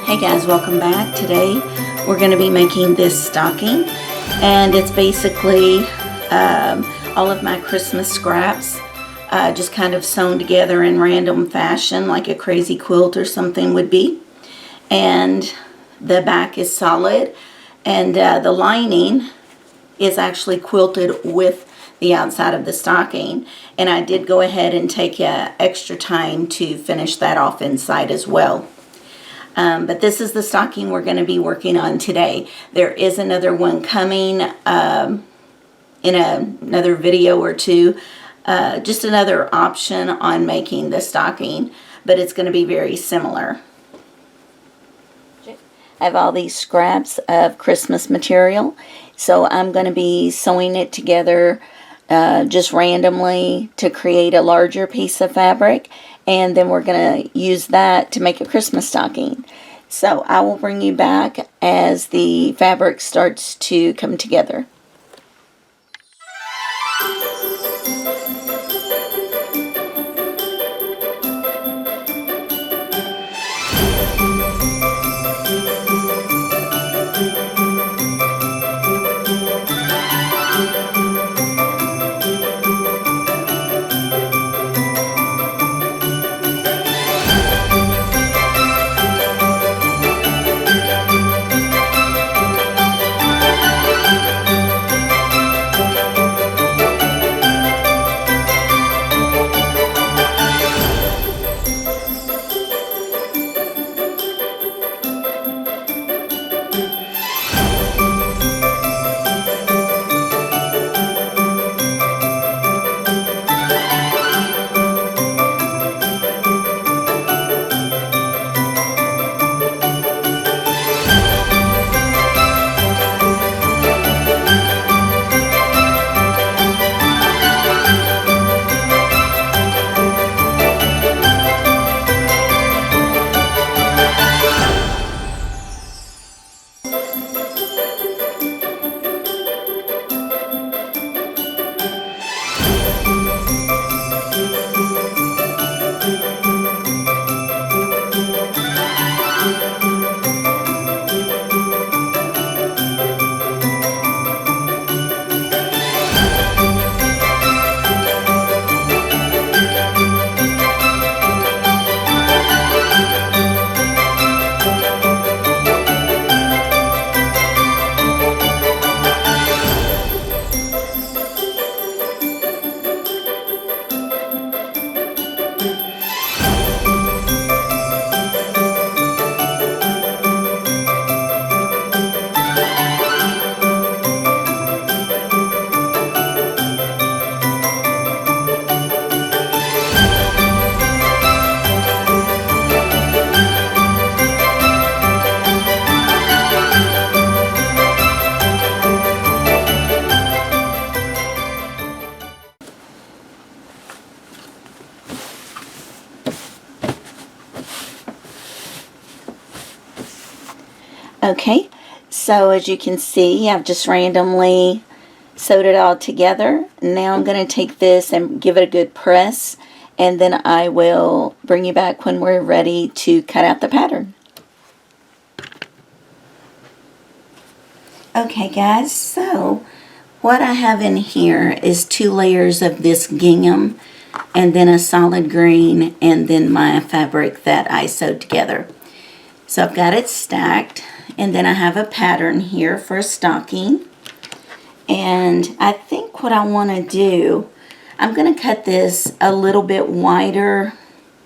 Hey guys, welcome back. Today we're going to be making this stocking, and it's basically all of my Christmas scraps just kind of sewn together in random fashion like a crazy quilt or something would be. And the back is solid, and the lining is actually quilted with the outside of the stocking, and I did go ahead and take extra time to finish that off inside as well. But this is the stocking we're going to be working on today. There is another one coming in another video or two, just another option on making the stocking, but it's going to be very similar. I have all these scraps of Christmas material, so I'm going to be sewing it together just randomly to create a larger piece of fabric, and then we're going to use that to make a Christmas stocking. So I will bring you back as the fabric starts to come together. Okay, so as you can see, I've just randomly sewed it all together. Now I'm going to take this and give it a good press, and then I will bring you back when we're ready to cut out the pattern. Okay guys, so what I have in here is 2 layers of this gingham, and then a solid green, and then my fabric that I sewed together. So I've got it stacked, and then I have a pattern here for a stocking. And I think what I want to do, I'm going to cut this a little bit wider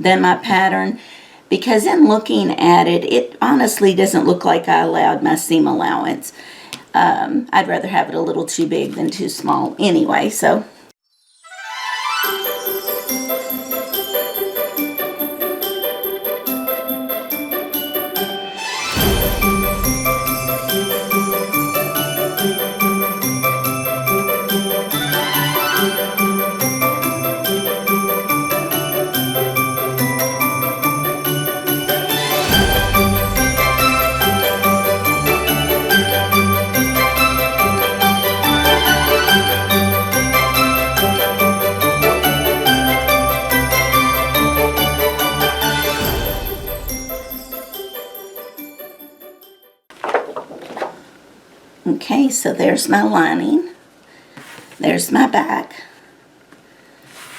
than my pattern, because in looking at it, it honestly doesn't look like I allowed my seam allowance. I'd rather have it a little too big than too small anyway, so. Okay, so there's my lining. There's my back.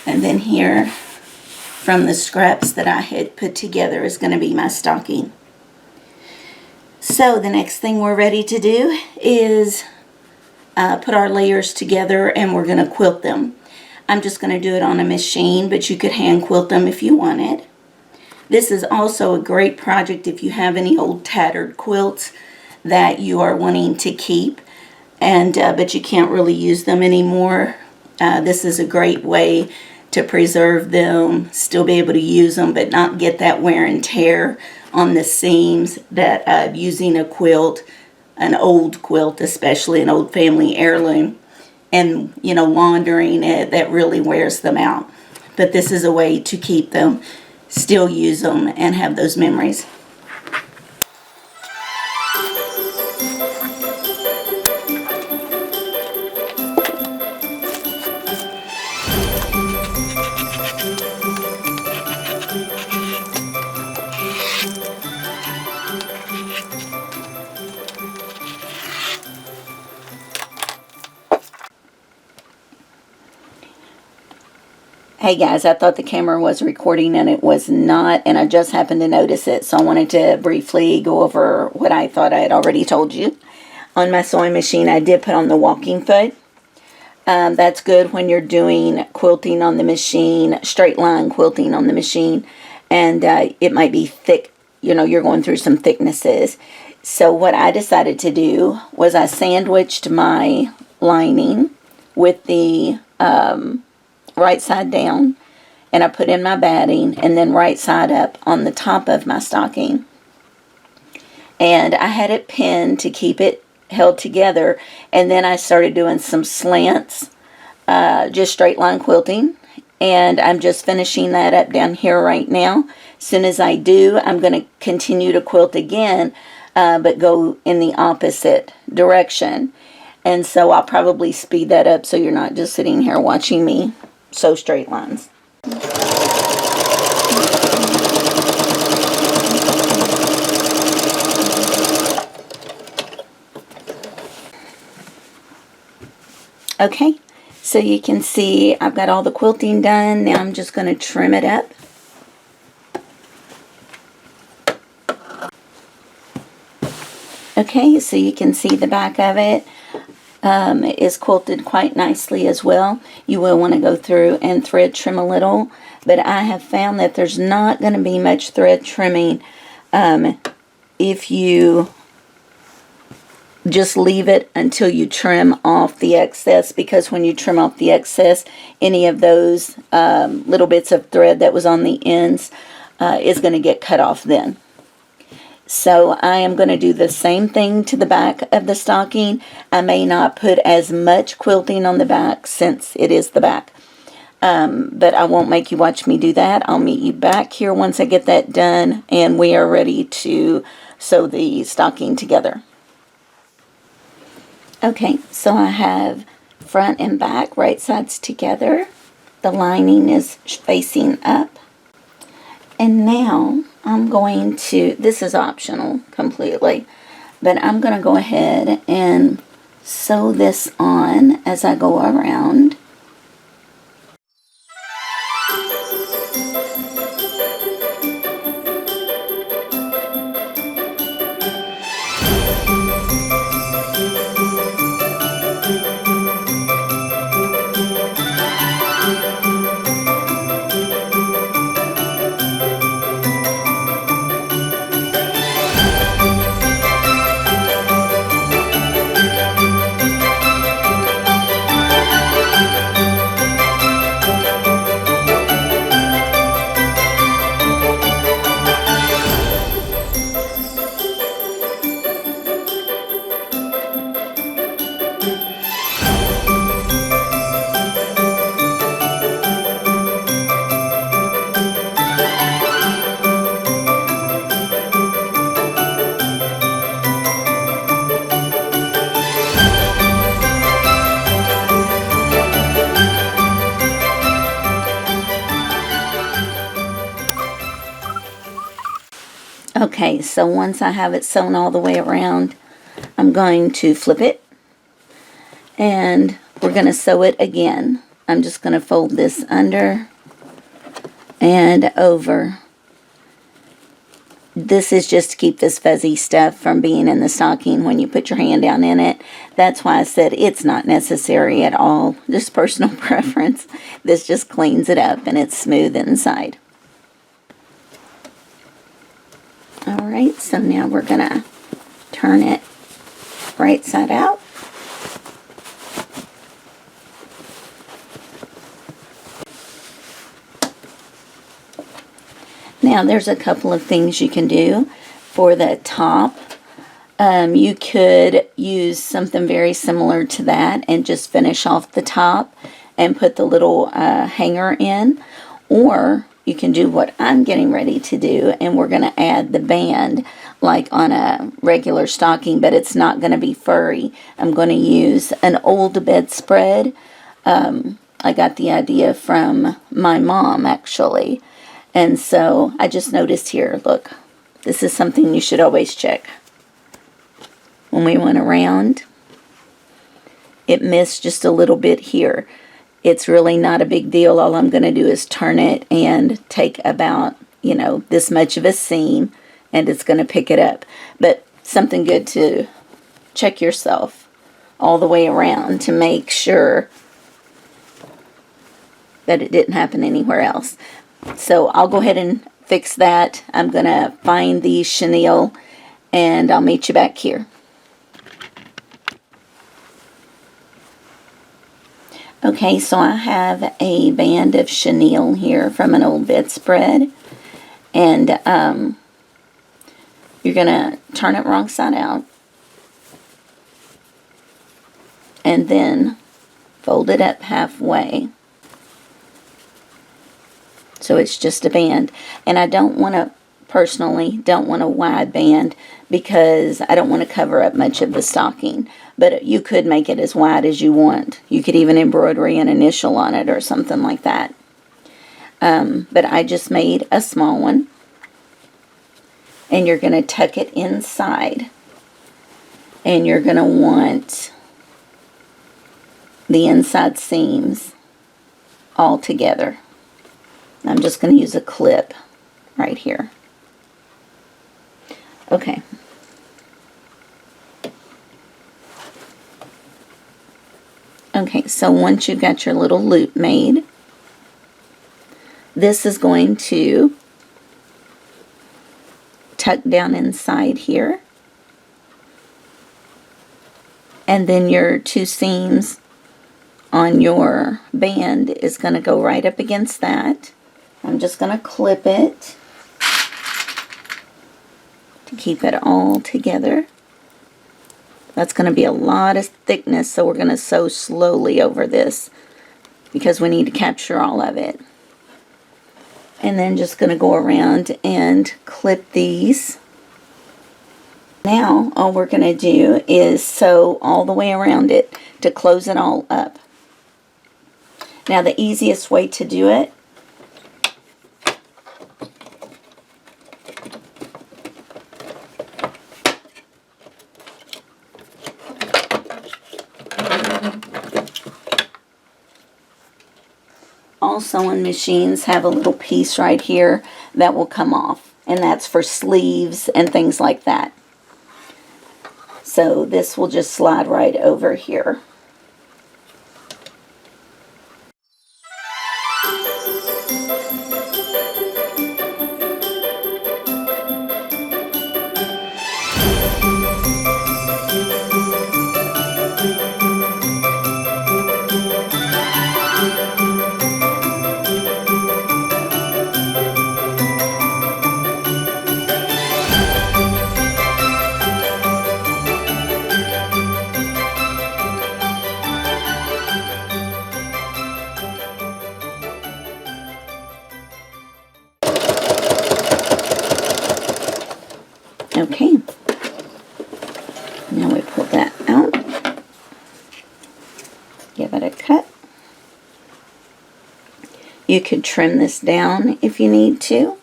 And then here, from the scraps that I had put together, is going to be my stocking. So the next thing we're ready to do is put our layers together, and we're going to quilt them. I'm just going to do it on a machine, but you could hand quilt them if you wanted. This is also a great project if you have any old tattered quilts that you are wanting to keep, and but you can't really use them anymore. This is a great way to preserve them, still be able to use them, but not get that wear and tear on the seams that using a quilt, an old quilt, especially an old family heirloom, and laundering it, that really wears them out. But this is a way to keep them, still use them, and have those memories. Hey guys, I thought the camera was recording and it was not, and I just happened to notice it, so I wanted to briefly go over what I thought I had already told you. On my sewing machine, I did put on the walking foot. That's good when you're doing quilting on the machine, straight line quilting on the machine, and it might be thick, you're going through some thicknesses. So what I decided to do was I sandwiched my lining with the right side down, and I put in my batting, and then right side up on the top of my stocking. And I had it pinned to keep it held together, and then I started doing some slants, just straight line quilting, and I'm just finishing that up down here right now. As soon as I do, I'm going to continue to quilt again, but go in the opposite direction. And so I'll probably speed that up so you're not just sitting here watching me sew straight lines. Okay, so you can see I've got all the quilting done. Now I'm just going to trim it up. Okay, so you can see the back of it. It is quilted quite nicely as well. You will want to go through and thread trim a little, but I have found that there's not going to be much thread trimming if you just leave it until you trim off the excess, because when you trim off the excess, any of those little bits of thread that was on the ends is going to get cut off then. So I am going to do the same thing to the back of the stocking. I may not put as much quilting on the back since it is the back. But I won't make you watch me do that. I'll meet you back here once I get that done and we are ready to sew the stocking together. Okay, so I have front and back, right sides together. The lining is facing up. And now I'm going to, this is optional completely, but I'm going to go ahead and sew this on as I go around. Okay, so once I have it sewn all the way around, I'm going to flip it, and we're going to sew it again. I'm just going to fold this under and over. This is just to keep this fuzzy stuff from being in the stocking when you put your hand down in it. That's why I said it's not necessary at all, just personal preference. This just cleans it up and it's smooth inside. Alright, so now we're going to turn it right side out. Now there's a couple of things you can do for the top. You could use something very similar to that and just finish off the top and put the little hanger in, or you can do what I'm getting ready to do, and we're going to add the band like on a regular stocking, but it's not going to be furry. I'm going to use an old bedspread. I got the idea from my mom, actually. And so I just noticed here, look, this is something you should always check. When we went around, it missed just a little bit here. It's really not a big deal. All I'm going to do is turn it and take about, this much of a seam, and it's going to pick it up. But something good to check yourself all the way around to make sure that it didn't happen anywhere else. So I'll go ahead and fix that. I'm going to find the chenille, and I'll meet you back here. Okay, so I have a band of chenille here from an old bedspread, and you're going to turn it wrong side out, and then fold it up halfway. So it's just a band. And I personally don't want a wide band because I don't want to cover up much of the stocking. But you could make it as wide as you want. You could even embroider an initial on it or something like that. But I just made a small one. And you're going to tuck it inside. And you're going to want the inside seams all together. I'm just going to use a clip right here. Okay. Okay, so once you've got your little loop made, this is going to tuck down inside here. And then your two seams on your band is going to go right up against that. I'm just going to clip it to keep it all together. That's going to be a lot of thickness, so we're going to sew slowly over this because we need to capture all of it. And then just going to go around and clip these. Now all we're going to do is sew all the way around it to close it all up. Now the easiest way to do it all sewing machines have a little piece right here that will come off, and that's for sleeves and things like that. So this will just slide right over here. Okay, now we pull that out, give it a cut. You could trim this down if you need to.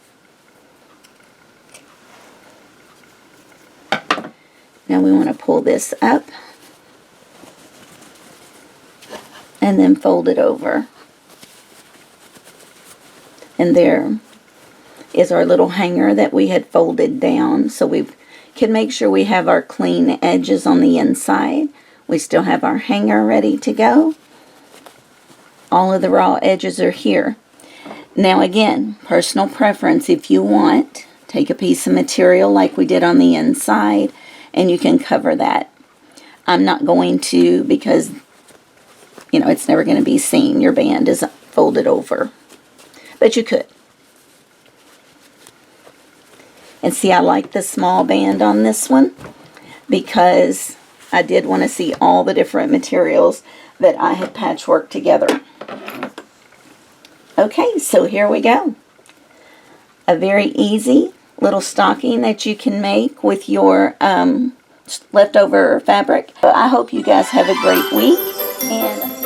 Now we want to pull this up and then fold it over. And there is our little hanger that we had folded down, so we can make sure we have our clean edges on the inside. We still have our hanger ready to go. All of the raw edges are here. Now again, personal preference. If you want, take a piece of material like we did on the inside and you can cover that. I'm not going to, because it's never going to be seen. Your band is folded over. But you could. And see, I like the small band on this one because I did want to see all the different materials that I had patchworked together. Okay, so here we go. A very easy little stocking that you can make with your leftover fabric. I hope you guys have a great week, and